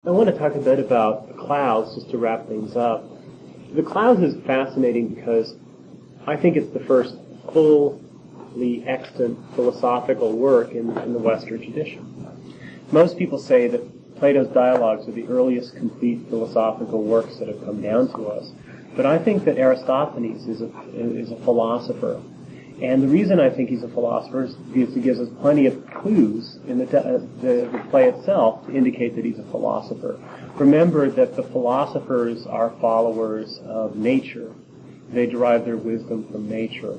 I want to talk a bit about the clouds, just to wrap things up. The clouds is fascinating because I think it's the first fully extant philosophical work in the Western tradition. Most people say that Plato's dialogues are the earliest complete philosophical works that have come down to us. But I think that Aristophanes is a philosopher. And the reason I think he's a philosopher is because he gives us plenty of clues in the play itself to indicate that he's a philosopher. Remember that the philosophers are followers of nature. They derive their wisdom from nature.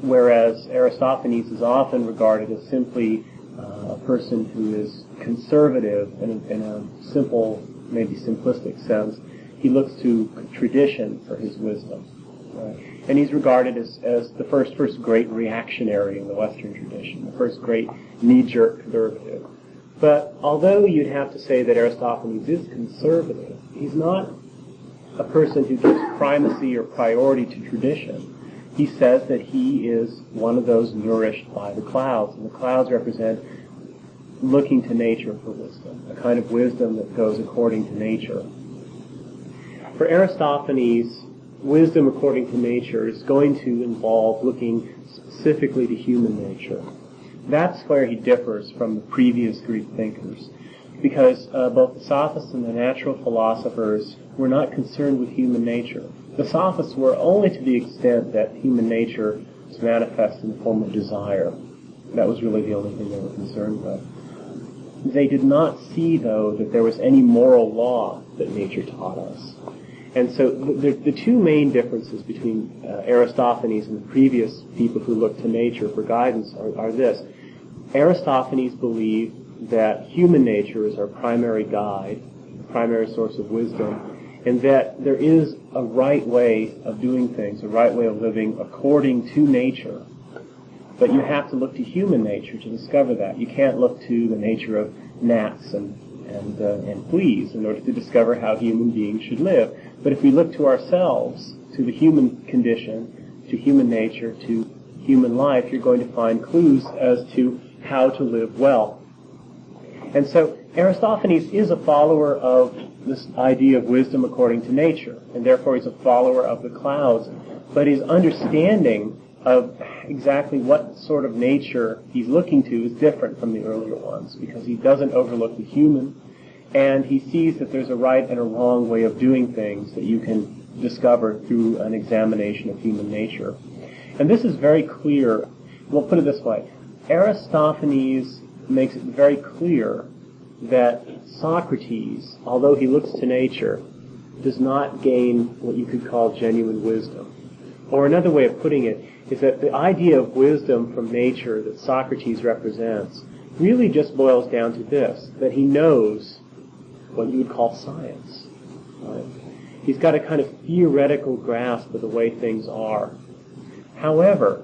Whereas Aristophanes is often regarded as simply a person who is conservative in a simple, maybe simplistic sense. He looks to tradition for his wisdom. Right? And he's regarded as the first great reactionary in the Western tradition, the first great knee-jerk conservative. But although you'd have to say that Aristophanes is conservative, he's not a person who gives primacy or priority to tradition. He says that he is one of those nourished by the clouds, and the clouds represent looking to nature for wisdom, a kind of wisdom that goes according to nature. For Aristophanes, wisdom according to nature is going to involve looking specifically to human nature. That's where he differs from the previous Greek thinkers, because both the sophists and the natural philosophers were not concerned with human nature. The sophists were only to the extent that human nature was manifest in the form of desire. That was really the only thing they were concerned with. They did not see, though, that there was any moral law that nature taught us. And so the two main differences between Aristophanes and the previous people who looked to nature for guidance are this. Aristophanes believed that human nature is our primary guide, the primary source of wisdom, and that there is a right way of doing things, a right way of living according to nature. But you have to look to human nature to discover that. You can't look to the nature of gnats and fleas in order to discover how human beings should live. But if we look to ourselves, to the human condition, to human nature, to human life, you're going to find clues as to how to live well. And so Aristophanes is a follower of this idea of wisdom according to nature, and therefore he's a follower of the clouds. But his understanding of exactly what sort of nature he's looking to is different from the earlier ones, because he doesn't overlook the human, and he sees that there's a right and a wrong way of doing things that you can discover through an examination of human nature. And this is very clear. We'll put it this way. Aristophanes makes it very clear that Socrates, although he looks to nature, does not gain what you could call genuine wisdom. Or another way of putting it is that the idea of wisdom from nature that Socrates represents really just boils down to this, that he knows what you would call science. Right? He's got a kind of theoretical grasp of the way things are. However,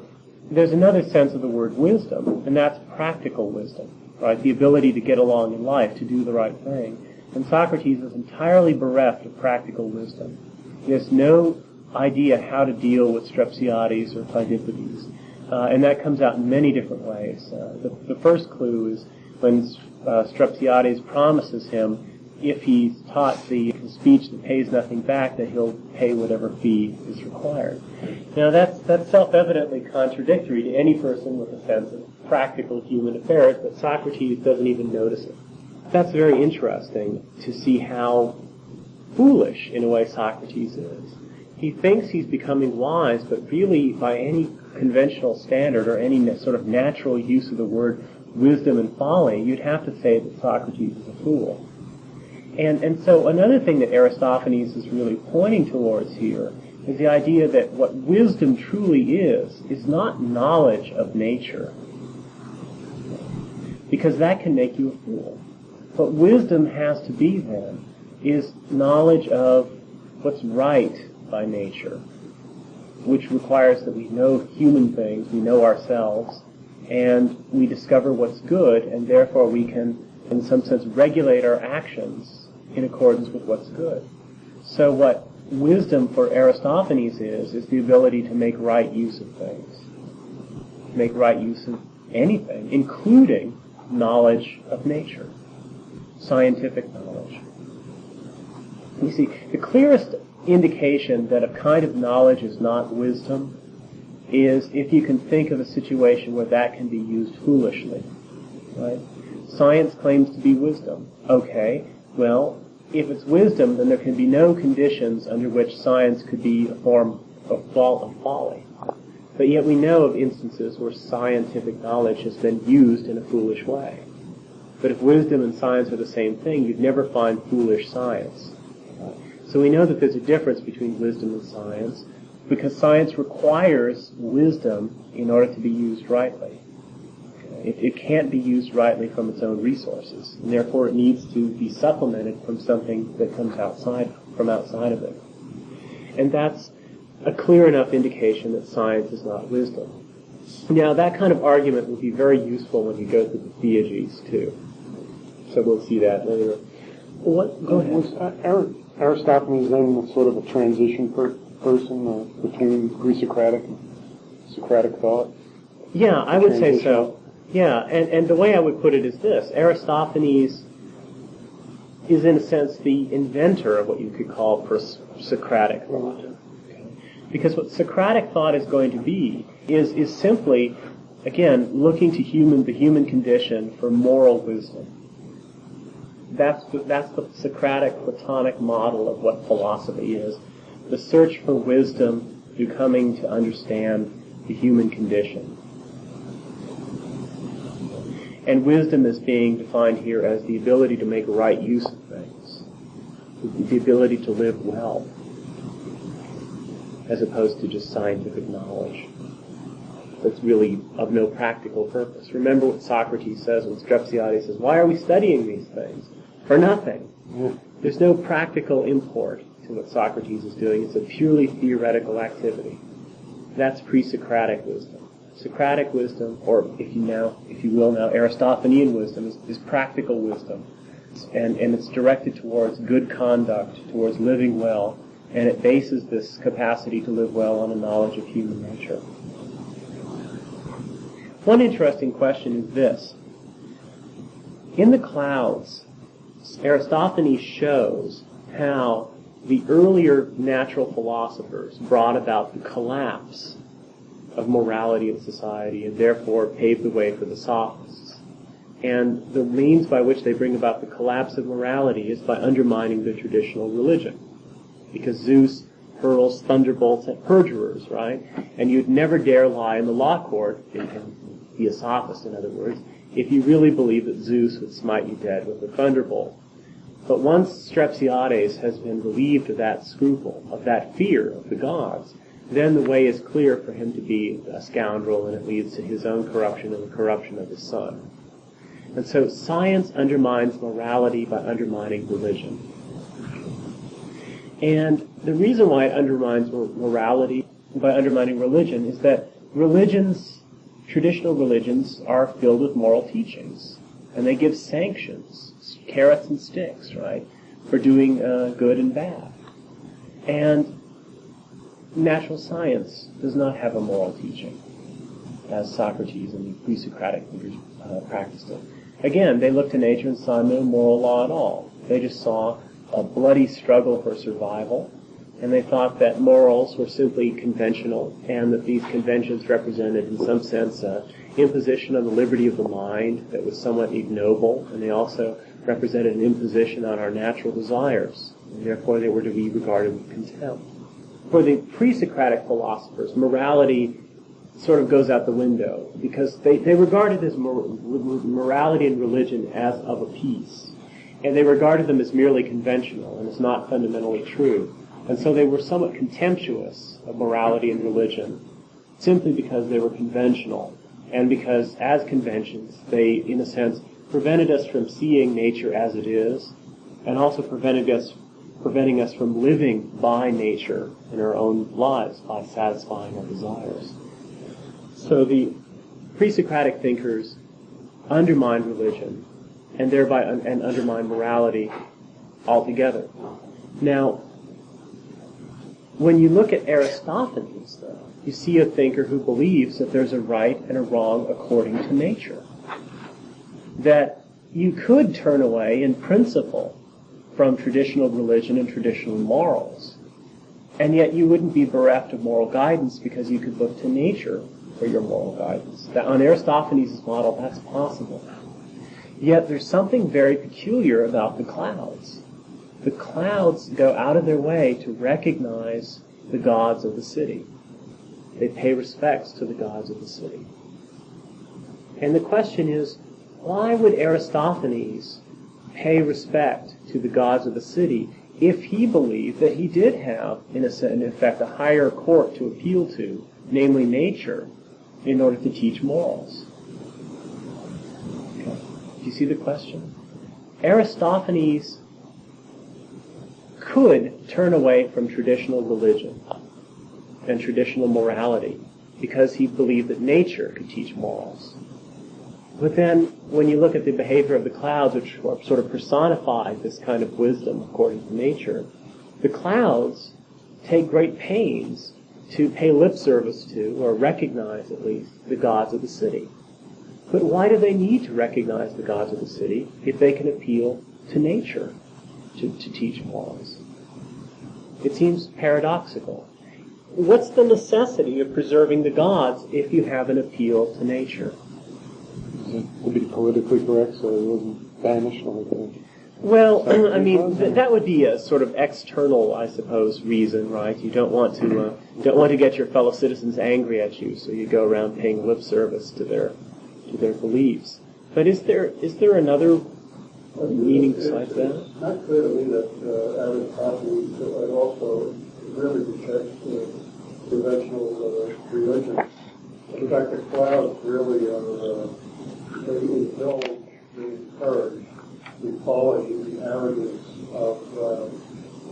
there's another sense of the word wisdom, and that's practical wisdom, right? The ability to get along in life, to do the right thing. And Socrates is entirely bereft of practical wisdom. He has no idea how to deal with Strepsiades or Cleidippides. And that comes out in many different ways. The first clue is when Strepsiades promises him, if he's taught the speech that pays nothing back, that he'll pay whatever fee is required. Now that's self-evidently contradictory to any person with a sense of practical human affairs, but Socrates doesn't even notice it. That's very interesting to see how foolish, in a way, Socrates is. He thinks he's becoming wise, but really, by any conventional standard or any sort of natural use of the word wisdom and folly, you'd have to say that Socrates is a fool. And so another thing that Aristophanes is really pointing towards here is the idea that what wisdom truly is not knowledge of nature, because that can make you a fool. What wisdom has to be, then, is knowledge of what's right by nature, which requires that we know human things, we know ourselves, and we discover what's good, and therefore we can, in some sense, regulate our actions in accordance with what's good. So what wisdom for Aristophanes is the ability to make right use of things, make right use of anything, including knowledge of nature, scientific knowledge. You see, the clearest indication that a kind of knowledge is not wisdom is if you can think of a situation where that can be used foolishly, right? Science claims to be wisdom. Okay, well, if it's wisdom, then there can be no conditions under which science could be a form of folly. But yet we know of instances where scientific knowledge has been used in a foolish way. But if wisdom and science are the same thing, you'd never find foolish science. So we know that there's a difference between wisdom and science, because science requires wisdom in order to be used rightly. It can't be used rightly from its own resources, and therefore it needs to be supplemented from something that comes outside of it. And that's a clear enough indication that science is not wisdom. Now, that kind of argument will be very useful when you go through the theages, too. So we'll see that later. Go ahead. Was Aristophanes then sort of a transition person between pre-Socratic and Socratic thought? Yeah, I would say so. Yeah, and the way I would put it is this. Aristophanes is, in a sense, the inventor of what you could call Socratic thought. Because what Socratic thought is going to be is simply, again, looking to the human condition for moral wisdom. That's the Socratic Platonic model of what philosophy is. The search for wisdom through coming to understand the human condition. And wisdom is being defined here as the ability to make right use of things, the ability to live well, as opposed to just scientific knowledge that's really of no practical purpose. Remember what Socrates says when Strepsiades says, why are we studying these things? For nothing. There's no practical import to what Socrates is doing. It's a purely theoretical activity. That's pre-Socratic wisdom. Socratic wisdom, or if you will now, Aristophanean wisdom, is practical wisdom. And it's directed towards good conduct, towards living well, and it bases this capacity to live well on a knowledge of human nature. One interesting question is this. In the clouds, Aristophanes shows how the earlier natural philosophers brought about the collapse of morality in society and therefore paved the way for the sophists. And the means by which they bring about the collapse of morality is by undermining the traditional religion. Because Zeus hurls thunderbolts at perjurers, right? And you'd never dare lie in the law court, and be a sophist, in other words, if you really believe that Zeus would smite you dead with a thunderbolt. But once Strepsiades has been relieved of that scruple, of that fear of the gods, then the way is clear for him to be a scoundrel, and it leads to his own corruption and the corruption of his son. And so science undermines morality by undermining religion. And the reason why it undermines morality by undermining religion is that traditional religions are filled with moral teachings, and they give sanctions, carrots and sticks, right, for doing good and bad. And natural science does not have a moral teaching, as Socrates and the pre-Socratic thinkers practiced it. Again, they looked to nature and saw no moral law at all. They just saw a bloody struggle for survival, and they thought that morals were simply conventional, and that these conventions represented, in some sense, imposition on the liberty of the mind that was somewhat ignoble, and they also represented an imposition on our natural desires, and therefore they were to be regarded with contempt. For the pre-Socratic philosophers, morality sort of goes out the window, because they regarded as morality and religion as of a piece, and they regarded them as merely conventional and as not fundamentally true. And so they were somewhat contemptuous of morality and religion, simply because they were conventional, and because as conventions, they, in a sense, prevented us from seeing nature as it is, and also preventing us from living by nature in our own lives by satisfying our desires. So the pre-Socratic thinkers undermined religion, and thereby undermined morality altogether. Now, when you look at Aristophanes, though, you see a thinker who believes that there's a right and a wrong according to nature. That you could turn away, in principle, from traditional religion and traditional morals. And yet you wouldn't be bereft of moral guidance because you could look to nature for your moral guidance. On Aristophanes' model, that's possible. Yet there's something very peculiar about the clouds. The clouds go out of their way to recognize the gods of the city. They pay respects to the gods of the city. And the question is, why would Aristophanes pay respect to the gods of the city if he believed that he did have, in effect, a higher court to appeal to, namely nature, in order to teach morals? Okay. Do you see the question? Aristophanes could turn away from traditional religion and traditional morality because he believed that nature could teach morals. But then, when you look at the behavior of the clouds, which sort of personify this kind of wisdom according to nature, the clouds take great pains to pay lip service to, or recognize at least, the gods of the city. But why do they need to recognize the gods of the city if they can appeal to nature to teach morals? It seems paradoxical. What's the necessity of preserving the gods if you have an appeal to nature? To be politically correct, so it wasn't banished or anything. Well, I mean, that would be a sort of external, I suppose, reason, right? You don't want to get your fellow citizens angry at you, so you go around paying lip service to their beliefs. But is there another meaning besides that? It's not clear to me that Aristophanes also really rejects conventional religion. In fact, the clouds really are they indulge, they encourage the folly, the arrogance of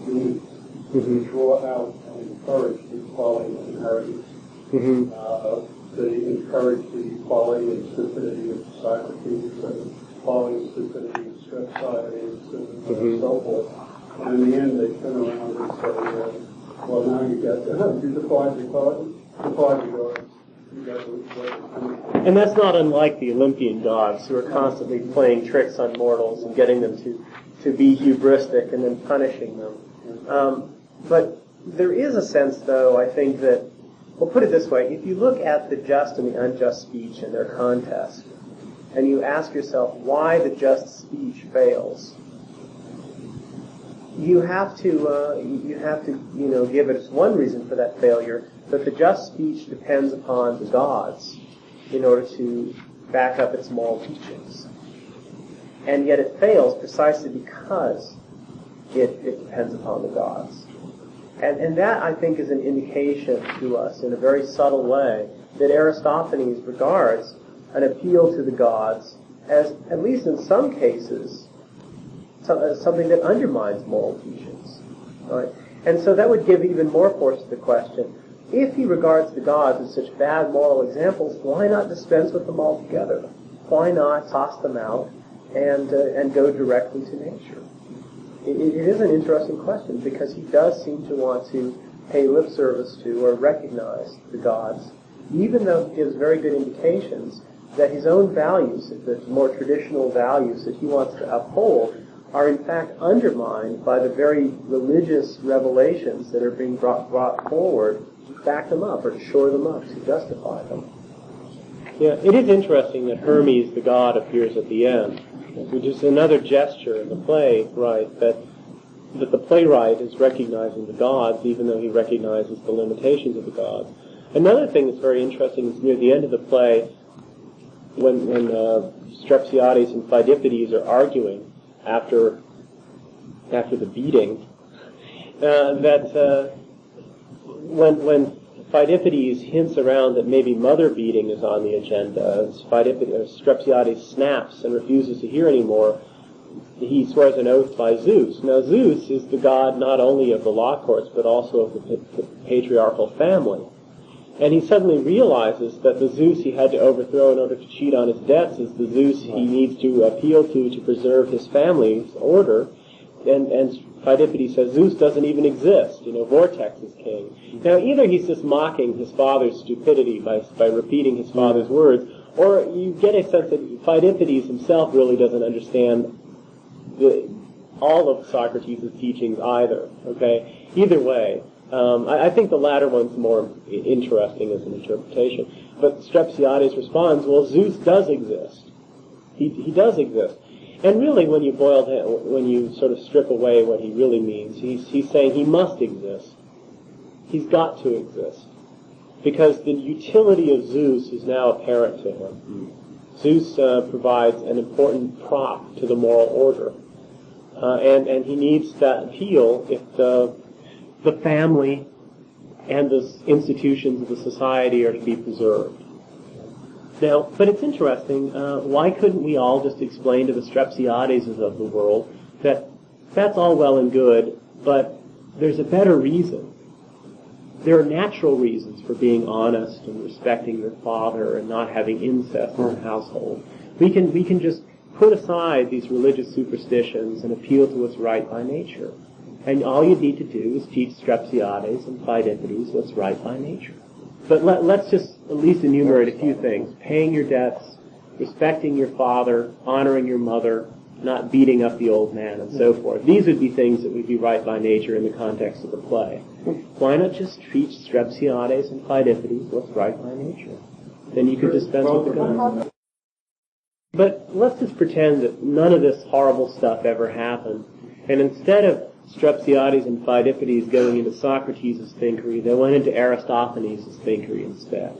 humans. They draw out and encourage the folly and arrogance. They encourage the folly and stupidity of Socrates and folly and stupidity of Aristophanes and so forth. And in the end, they turn around and say, well, now you defied the gods. And that's not unlike the Olympian gods, who are constantly playing tricks on mortals and getting them to be hubristic and then punishing them. But there is a sense, though, I think that, well, put it this way, if you look at the just and the unjust speech in their contest, and you ask yourself why the just speech fails, you have to give it as one reason for that failure, that the just speech depends upon the gods in order to back up its moral teachings. And yet it fails precisely because it depends upon the gods. And that, I think, is an indication to us in a very subtle way that Aristophanes regards an appeal to the gods as, at least in some cases, something that undermines moral teachings. Right? And so that would give even more force to the question, if he regards the gods as such bad moral examples, why not dispense with them altogether? Why not toss them out and go directly to nature? It is an interesting question because he does seem to want to pay lip service to or recognize the gods, even though he gives very good indications that his own values, the more traditional values that he wants to uphold, are in fact undermined by the very religious revelations that are being brought forward to back them up or to shore them up, to justify them. Yeah, it is interesting that Hermes, the god, appears at the end, which is another gesture in the play, right, that the playwright is recognizing the gods even though he recognizes the limitations of the gods. Another thing that's very interesting is near the end of the play, when Strepsiades and Pheidippides are arguing after the beating, when Pheidippides hints around that maybe mother beating is on the agenda, Strepsiades snaps and refuses to hear anymore, he swears an oath by Zeus. Now Zeus is the god not only of the law courts but also of the patriarchal family. And he suddenly realizes that the Zeus he had to overthrow in order to cheat on his debts is the Zeus he needs to appeal to preserve his family's order. And Pheidippides says Zeus doesn't even exist. Vortex is king. Now either he's just mocking his father's stupidity by repeating his father's words, or you get a sense that Pheidippides himself really doesn't understand all of Socrates' teachings either. Okay, either way, I think the latter one's more interesting as an interpretation. But Strepsiades responds, well, Zeus does exist. He does exist. And really, when you sort of strip away what he really means, he's saying he must exist. He's got to exist. Because the utility of Zeus is now apparent to him. Zeus provides an important prop to the moral order. And he needs that appeal if the family and the institutions of the society are to be preserved. Now, but it's interesting, why couldn't we all just explain to the Strepsiades of the world that that's all well and good, but there's a better reason. There are natural reasons for being honest and respecting your father and not having incest in the household. We can just put aside these religious superstitions and appeal to what's right by nature. And all you need to do is teach Strepsiades and Pheidippides what's right by nature. But let's just at least enumerate a few things. Paying your debts, respecting your father, honoring your mother, not beating up the old man, and so forth. These would be things that would be right by nature in the context of the play. Why not just teach Strepsiades and Pheidippides what's right by nature? Then you could dispense with the gun. But let's just pretend that none of this horrible stuff ever happened, and instead of Strepsiades and Pheidippides going into Socrates' thinkery, they went into Aristophanes' thinkery instead.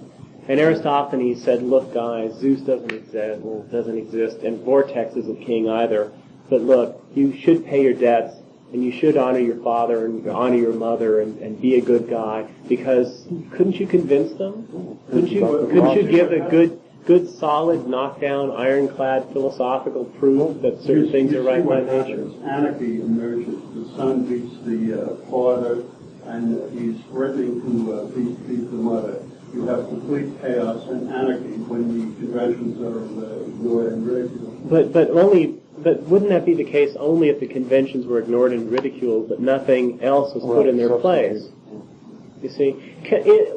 And Aristophanes said, look guys, Zeus doesn't exist, and Vortex isn't king either, but look, you should pay your debts, and you should honor your father and honor your mother and be a good guy, because couldn't you convince them? Couldn't you give a good solid knockdown ironclad philosophical proof that certain things are right by nature? Anarchy emerges. The son beats the father, and he's threatening to beat the mother. You have complete chaos and anarchy when the conventions are ignored and ridiculed. But wouldn't that be the case only if the conventions were ignored and ridiculed, but nothing else was put in their place? You see,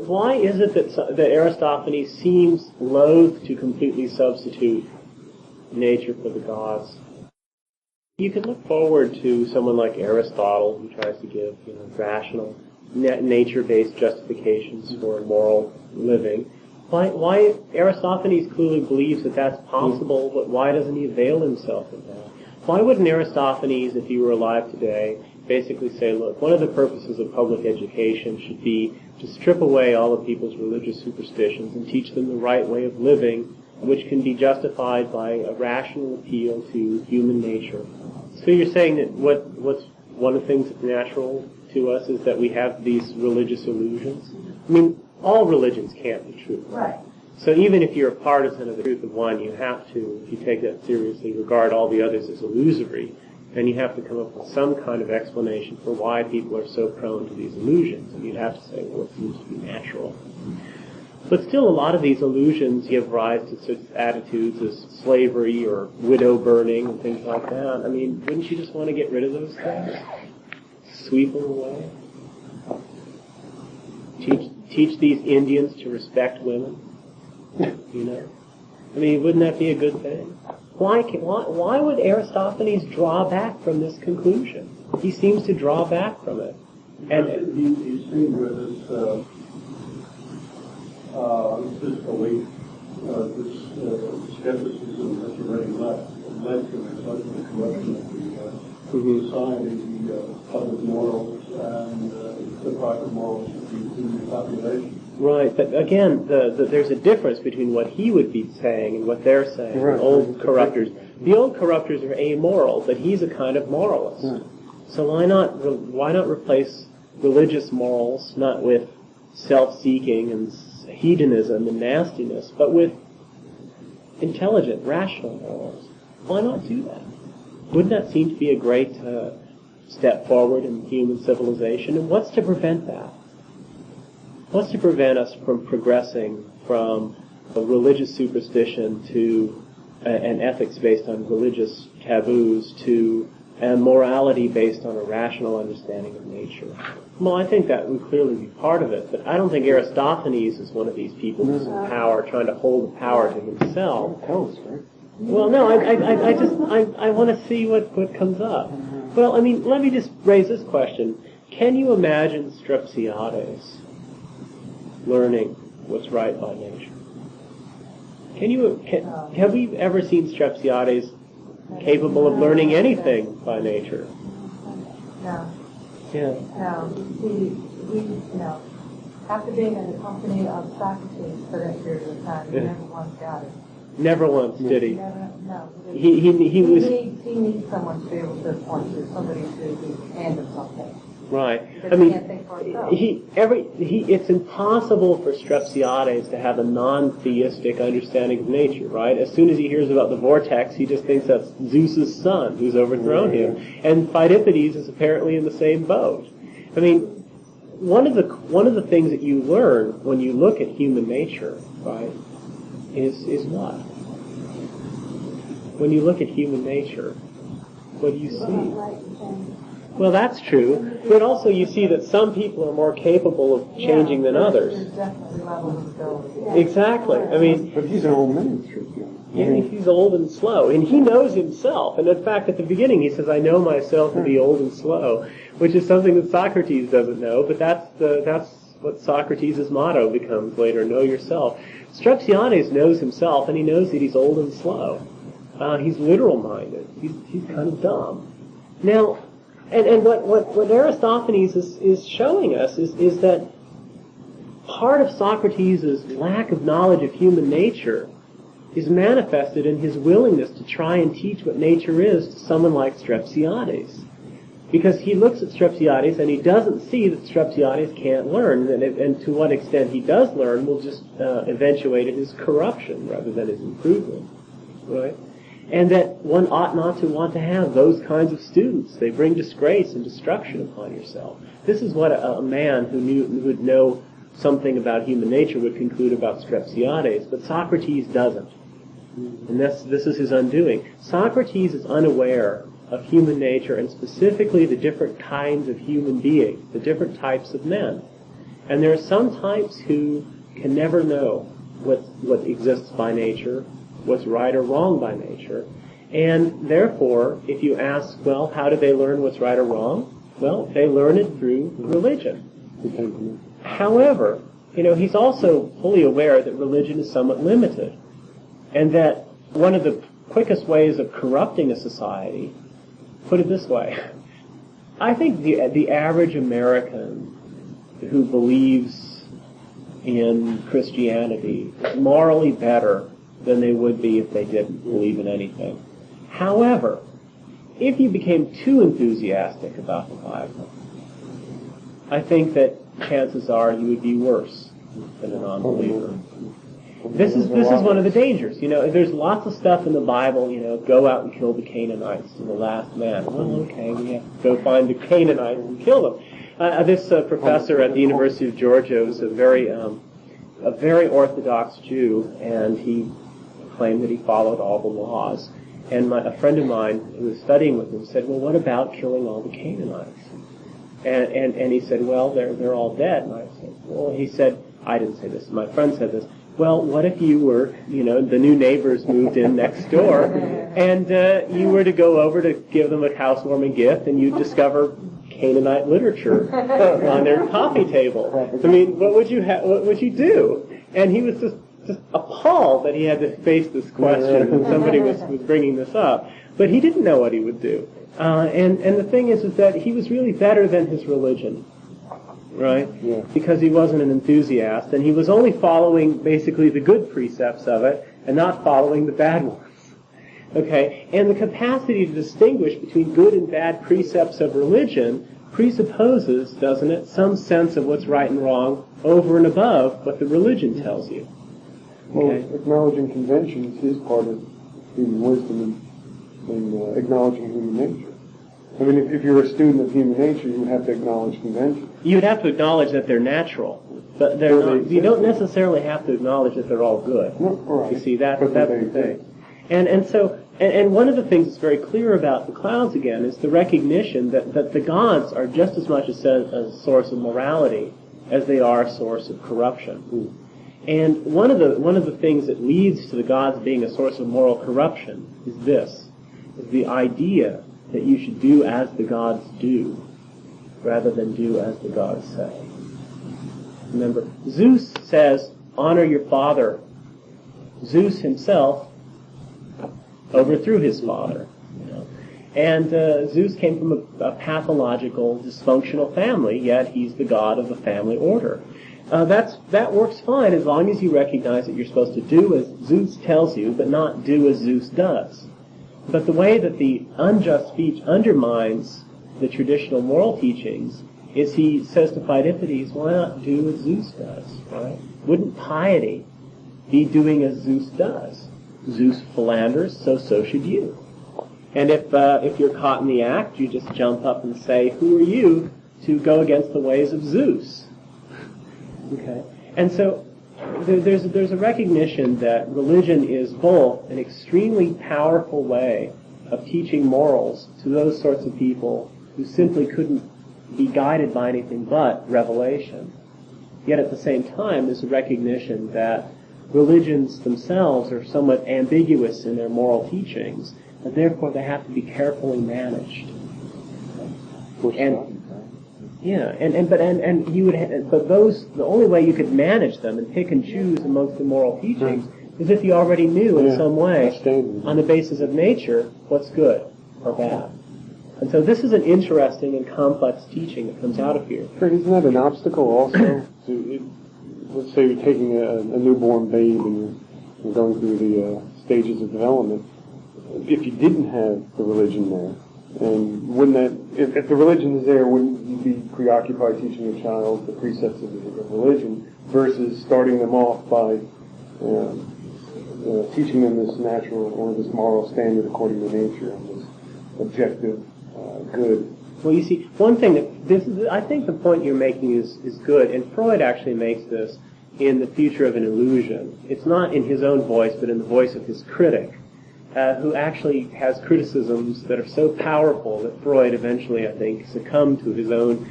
why is it that Aristophanes seems loath to completely substitute nature for the gods? You could look forward to someone like Aristotle, who tries to give rational, nature-based justifications for moral living. Why Aristophanes clearly believes that that's possible, but why doesn't he avail himself of that? Why wouldn't Aristophanes, if he were alive today, basically say, look, one of the purposes of public education should be to strip away all of people's religious superstitions and teach them the right way of living, which can be justified by a rational appeal to human nature. So you're saying that what's one of the things that's natural to us is that we have these religious illusions? I mean, all religions can't be true. Right. So even if you're a partisan of the truth of one, you have to, if you take that seriously, regard all the others as illusory. And you have to come up with some kind of explanation for why people are so prone to these illusions. And you'd have to say, well, it seems to be natural. But still, a lot of these illusions give rise to such attitudes as slavery or widow burning and things like that. I mean, wouldn't you just want to get rid of those things? Sweep them away? Teach these Indians to respect women? I mean, wouldn't that be a good thing? Why would Aristophanes draw back from this conclusion? He seems to draw back from it. And he's seen where this belief, this skepticism that's already led to the corruption of the society, the public morals, and the private morals of the population. Right, but again, there's a difference between what he would be saying and what they're saying. Right. The old corruptors. The old corruptors are amoral, but he's a kind of moralist. Right. So why not replace religious morals not with self-seeking and hedonism and nastiness, but with intelligent, rational morals? Why not do that? Wouldn't that seem to be a great step forward in human civilization? And what's to prevent that? What's to prevent us from progressing from a religious superstition to an ethics based on religious taboos to a morality based on a rational understanding of nature? Well, I think that would clearly be part of it, but I don't think Aristophanes is one of these people who's in power, trying to hold the power to himself. Well, no, I want to see what comes up. Well, I mean, let me just raise this question. Can you imagine Strepsiades learning what's right by nature? Have we ever seen Strepsiades capable of learning anything by nature? No. Yeah. No. After being in the company of Socrates for that period of time, he never once got it. Never once, did he? Never, no. He needs someone to be able to point to, somebody to hand him something. Right. Because I mean, he can't think for himself. it's impossible for Strepsiades to have a non-theistic understanding of nature, right? As soon as he hears about the vortex, he just thinks that's Zeus's son who's overthrown him. And Phidippides is apparently in the same boat. I mean, one of the things that you learn when you look at human nature, right, is what? When you look at human nature, what do you see? Well, that's true, but also you see that some people are more capable of changing than others. There's definitely levels of ability. Exactly. I mean, But he's an old man. he's old and slow, and he knows himself. And in fact, at the beginning, he says, "I know myself to be old and slow," which is something that Socrates doesn't know. But that's what Socrates' motto becomes later: "Know yourself." Strepsiades knows himself, and he knows that he's old and slow. He's literal-minded. He's kind of dumb. Now. And what Aristophanes is showing us is that part of Socrates' lack of knowledge of human nature is manifested in his willingness to try and teach what nature is to someone like Strepsiades. Because he looks at Strepsiades and he doesn't see that Strepsiades can't learn, and to what extent he does learn will just eventuate in his corruption rather than his improvement, right? And that one ought not to want to have those kinds of students. They bring disgrace and destruction upon yourself. This is what a man who would know something about human nature would conclude about Strepsiades, but Socrates doesn't. And this is his undoing. Socrates is unaware of human nature, and specifically the different kinds of human beings, the different types of men. And there are some types who can never know what exists by nature, what's right or wrong by nature. And therefore, if you ask, well, how do they learn what's right or wrong? Well, they learn it through religion. However, he's also fully aware that religion is somewhat limited, and that one of the quickest ways of corrupting a society, put it this way, I think the average American who believes in Christianity is morally better than they would be if they didn't believe in anything. However, if you became too enthusiastic about the Bible, I think that chances are you would be worse than a non-believer. This is one of the dangers. There's lots of stuff in the Bible, go out and kill the Canaanites to the last man. Well, okay, we have to go find the Canaanites and kill them. This professor at the University of Georgia was a very Orthodox Jew, and he claimed that he followed all the laws. And a friend of mine who was studying with him said, well, what about killing all the Canaanites? And he said, well, they're all dead. And I said, well, he said, I didn't say this, my friend said this, well, what if you were, the new neighbors moved in next door, and you were to go over to give them a housewarming gift, and you'd discover Canaanite literature on their coffee table. I mean, what would you do? And he was just appalled that he had to face this question and somebody was bringing this up. But he didn't know what he would do. And the thing is that he was really better than his religion, right? Yeah. Because he wasn't an enthusiast, and he was only following basically the good precepts of it and not following the bad ones. Okay? And the capacity to distinguish between good and bad precepts of religion presupposes, doesn't it, some sense of what's right and wrong over and above what the religion tells you. Okay? Well, acknowledging conventions is part of human wisdom and acknowledging human nature. I mean, if you're a student of human nature, you would have to acknowledge conventions. You would have to acknowledge that they're natural, but they're not. You don't necessarily have to acknowledge that they're all good. No, right. You see, that's the thing. And one of the things that's very clear about the clouds, again, is the recognition that the gods are just as much a source of morality as they are a source of corruption. And one of the things that leads to the gods being a source of moral corruption is the idea that you should do as the gods do, rather than do as the gods say. Remember, Zeus says, honor your father. Zeus himself overthrew his father. And Zeus came from a pathological, dysfunctional family, yet he's the god of a family order. That works fine as long as you recognize that you're supposed to do as Zeus tells you, but not do as Zeus does. But the way that the unjust speech undermines the traditional moral teachings is he says to Pheidippides, why not do as Zeus does, right? Wouldn't piety be doing as Zeus does? Zeus philanders, so should you. And if you're caught in the act, you just jump up and say, who are you to go against the ways of Zeus? Okay. And so there's a recognition that religion is both an extremely powerful way of teaching morals to those sorts of people who simply couldn't be guided by anything but revelation. Yet at the same time, there's a recognition that religions themselves are somewhat ambiguous in their moral teachings, and therefore they have to be carefully managed. And yeah, but you would, but those, the only way you could manage them and pick and choose amongst the moral teachings is if you already knew in some way, on the basis of nature, what's good or bad. And so this is an interesting and complex teaching that comes out of here. Isn't that an obstacle also? Let's say you're taking a newborn babe and you're going through the stages of development. If you didn't have the religion there, and wouldn't that, if the religion is there, wouldn't you be preoccupied teaching your child the precepts of religion versus starting them off by teaching them this natural or this moral standard according to nature and this objective good? Well, you see, one thing that I think the point you're making is good, and Freud actually makes this in The Future of an Illusion. It's not in his own voice, but in the voice of his critic, who actually has criticisms that are so powerful that Freud eventually, I think, succumbed to his own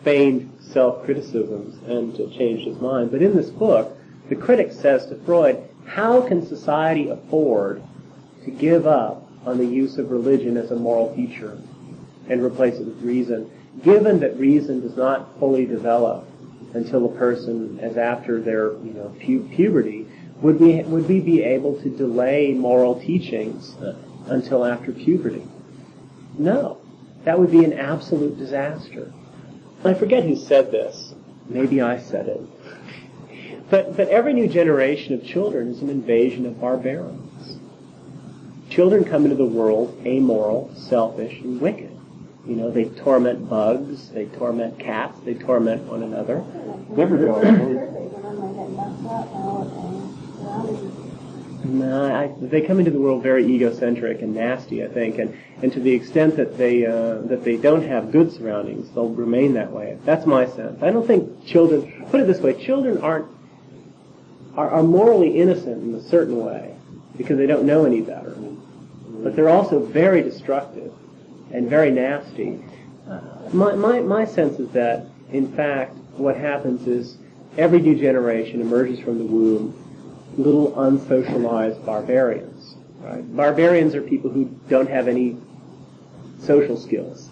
feigned self-criticisms and changed his mind. But in this book, the critic says to Freud, how can society afford to give up on the use of religion as a moral teacher and replace it with reason, given that reason does not fully develop until a person, as after their puberty, would we be able to delay moral teachings until after puberty? No. That would be an absolute disaster. I forget who said this. Maybe I said it. But every new generation of children is an invasion of barbarians. Children come into the world amoral, selfish, and wicked. They torment bugs, they torment cats, they torment one another. Never go. No, they come into the world very egocentric and nasty, I think, and to the extent that they don't have good surroundings, they'll remain that way. That's my sense. I don't think children, put it this way, children are morally innocent in a certain way because they don't know any better, but they're also very destructive and very nasty. My sense is that, in fact, what happens is every new generation emerges from the womb little unsocialized barbarians. Right? Barbarians are people who don't have any social skills,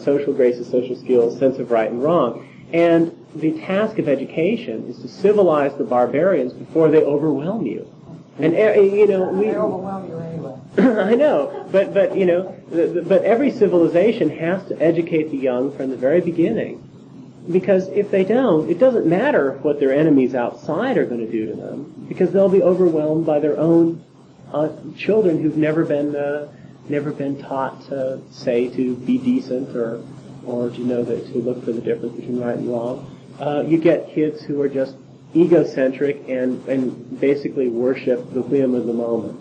social graces, social skills, sense of right and wrong. And the task of education is to civilize the barbarians before they overwhelm you. And they overwhelm you anyway. I know, but but every civilization has to educate the young from the very beginning, because if they don't, it doesn't matter what their enemies outside are going to do to them, because they'll be overwhelmed by their own children who've never been taught to say to be decent or to look for the difference between right and wrong. You get kids who are just egocentric and basically worship the whim of the moment.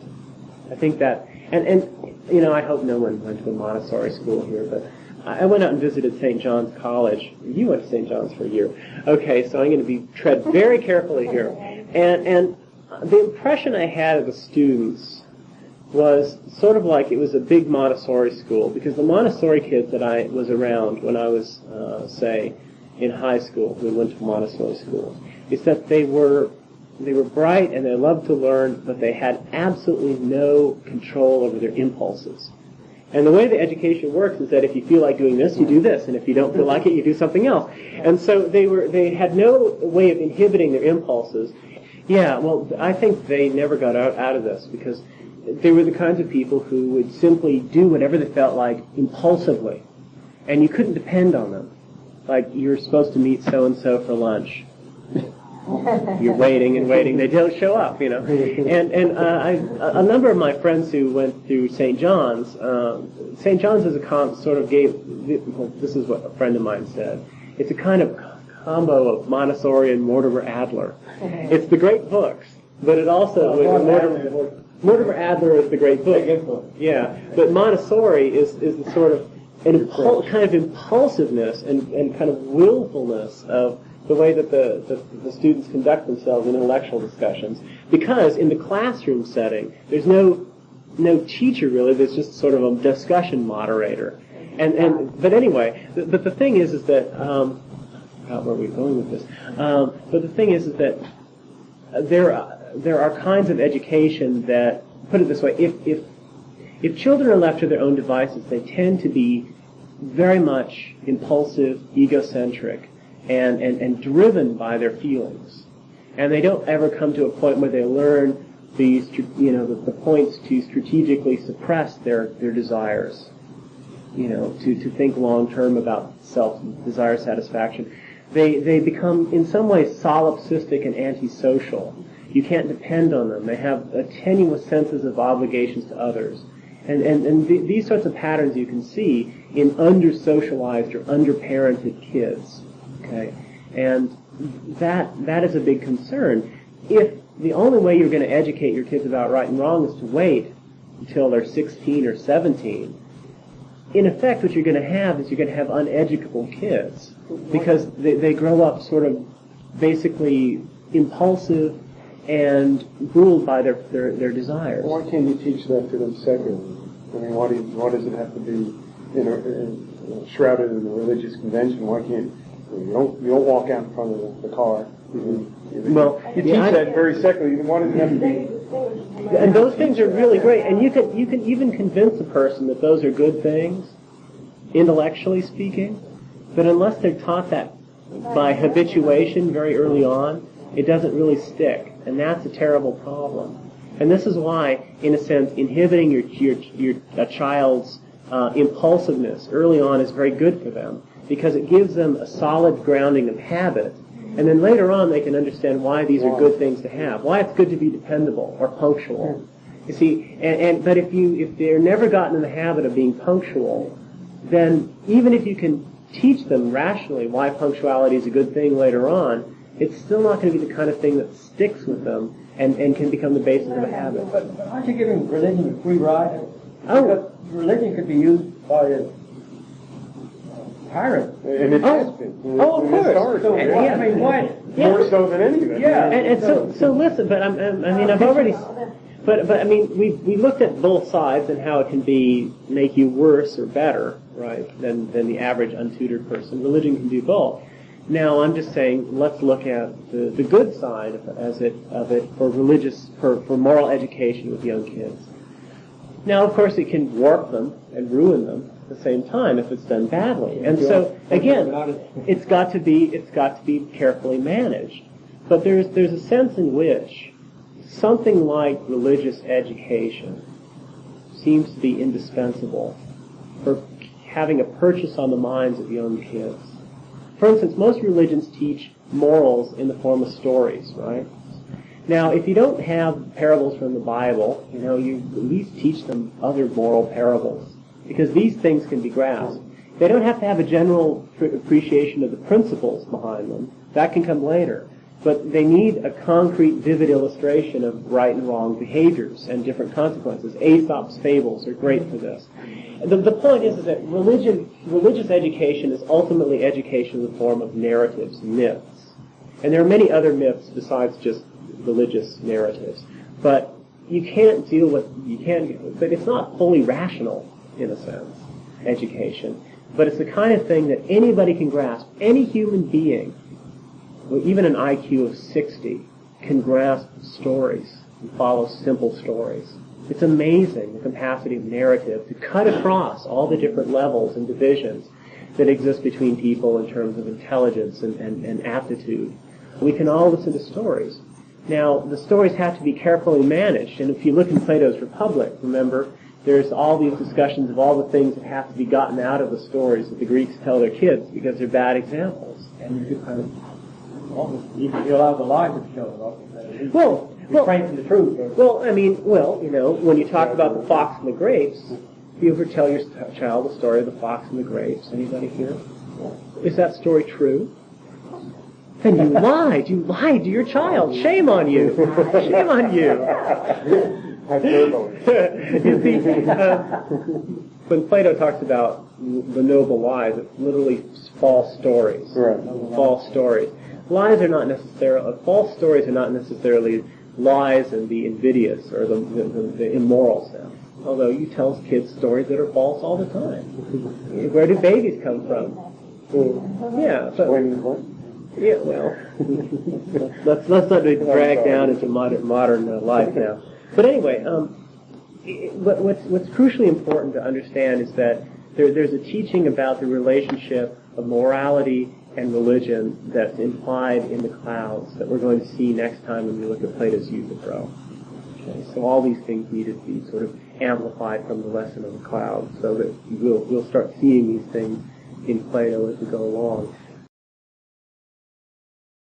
I think that, and I hope no one went to a Montessori school here, but I went out and visited St. John's College. You went to St. John's for a year. Okay, so I'm going to tread very carefully here. And the impression I had of the students was sort of like it was a big Montessori school, because the Montessori kids that I was around when I was, say, in high school, who went to Montessori schools, is that they were bright and they loved to learn, but they had absolutely no control over their impulses. And the way the education works is that if you feel like doing this, you do this, and if you don't feel like it, you do something else. And so they had no way of inhibiting their impulses. Yeah, well, I think they never got out of this because they were the kinds of people who would simply do whatever they felt like impulsively, and you couldn't depend on them. Like, you're supposed to meet so-and-so for lunch. You're waiting and waiting. They don't show up, you know. And a number of my friends who went through St. John's, St. John's is a sort of gave, well, this is what a friend of mine said, it's a kind of combo of Montessori and Mortimer Adler. It's the great books, but it also, Mortimer Adler is the great book. Yeah, but Montessori is the sort of kind of impulsiveness and kind of willfulness of the way that the students conduct themselves in intellectual discussions. Because in the classroom setting, there's no teacher really. There's just sort of a discussion moderator. But anyway, but the thing is that where are we going with this? But the thing is that there are kinds of education that, put it this way, if children are left to their own devices, they tend to be very much impulsive, egocentric, and driven by their feelings. And they don't ever come to a point where they learn the points to strategically suppress their desires, to think long term about self-desire satisfaction. They become, in some ways, solipsistic and antisocial. You can't depend on them. They have tenuous senses of obligations to others. And these sorts of patterns you can see in under-socialized or under-parented kids. Okay? And that is a big concern. If the only way you're going to educate your kids about right and wrong is to wait until they're 16 or 17, in effect what you're going to have is you're going to have uneducable kids because they grow up sort of basically impulsive and ruled by their desires. Why can't you teach that to them secularly? I mean, why does it have to be shrouded in a religious convention? Why can't you don't walk out in front of the car? Well, you teach that very secularly. Why does it have to be? And those things are really great, and you can even convince a person that those are good things, intellectually speaking. But unless they're taught that by habituation very early on, it doesn't really stick, and that's a terrible problem. And this is why, in a sense, inhibiting a child's impulsiveness early on is very good for them, because it gives them a solid grounding of habit, and then later on they can understand why these are good things to have, why it's good to be dependable or punctual. You see, but if they're never gotten in the habit of being punctual, then even if you can teach them rationally why punctuality is a good thing later on, it's still not going to be the kind of thing that sticks with them and can become the basis of a habit. But aren't you giving religion a free ride? Oh. Because religion could be used by a tyrant. And it has been. Oh, of course. So, I mean, why? More so than any of it. Yeah. And so listen, but I've already, but I mean, we looked at both sides and how it can make you worse or better, right, than the average untutored person. Religion can do both. Now, I'm just saying, let's look at the good side of it for moral education with young kids. Now, of course, it can warp them and ruin them at the same time if it's done badly. And so, again, it's got to be carefully managed. But there's a sense in which something like religious education seems to be indispensable for having a purchase on the minds of young kids. For instance, most religions teach morals in the form of stories, right? Now, if you don't have parables from the Bible, you at least teach them other moral parables, because these things can be grasped. They don't have to have a general appreciation of the principles behind them. That can come later. But they need a concrete, vivid illustration of right and wrong behaviors and different consequences. Aesop's fables are great for this. The point is that religious education is ultimately education in the form of narratives, myths. And there are many other myths besides just religious narratives. But but it's not fully rational, in a sense, education. But it's the kind of thing that anybody can grasp. Any human being, even an IQ of 60, can grasp stories and follow simple stories. It's amazing, the capacity of narrative to cut across all the different levels and divisions that exist between people in terms of intelligence and aptitude. We can all listen to stories. Now, the stories have to be carefully managed, and if you look in Plato's Republic, remember, there's all these discussions of all the things that have to be gotten out of the stories that the Greeks tell their kids because they're bad examples. And you could kind of, you allow the lie to show up. Well, refrain from the truth. When you talk about the fox and the grapes, do you ever tell your child the story of the fox and the grapes? Anybody here? Is that story true? Then you lied. You lied to your child. Shame on you. Shame on you. You see, when Plato talks about the noble lies, it's literally false stories. Right. False stories. False stories are not necessarily lies in the invidious or the immoral sense. Although you tell kids stories that are false all the time. Where do babies come from? Yeah, but yeah, well, let's not be dragged down into modern life now. But anyway, what's crucially important to understand is that there's a teaching about the relationship of morality and religion that's implied in the clouds that we're going to see next time when we look at Plato's Euthyphro. Okay, so all these things need to be sort of amplified from the lesson of the clouds so that we'll start seeing these things in Plato as we go along.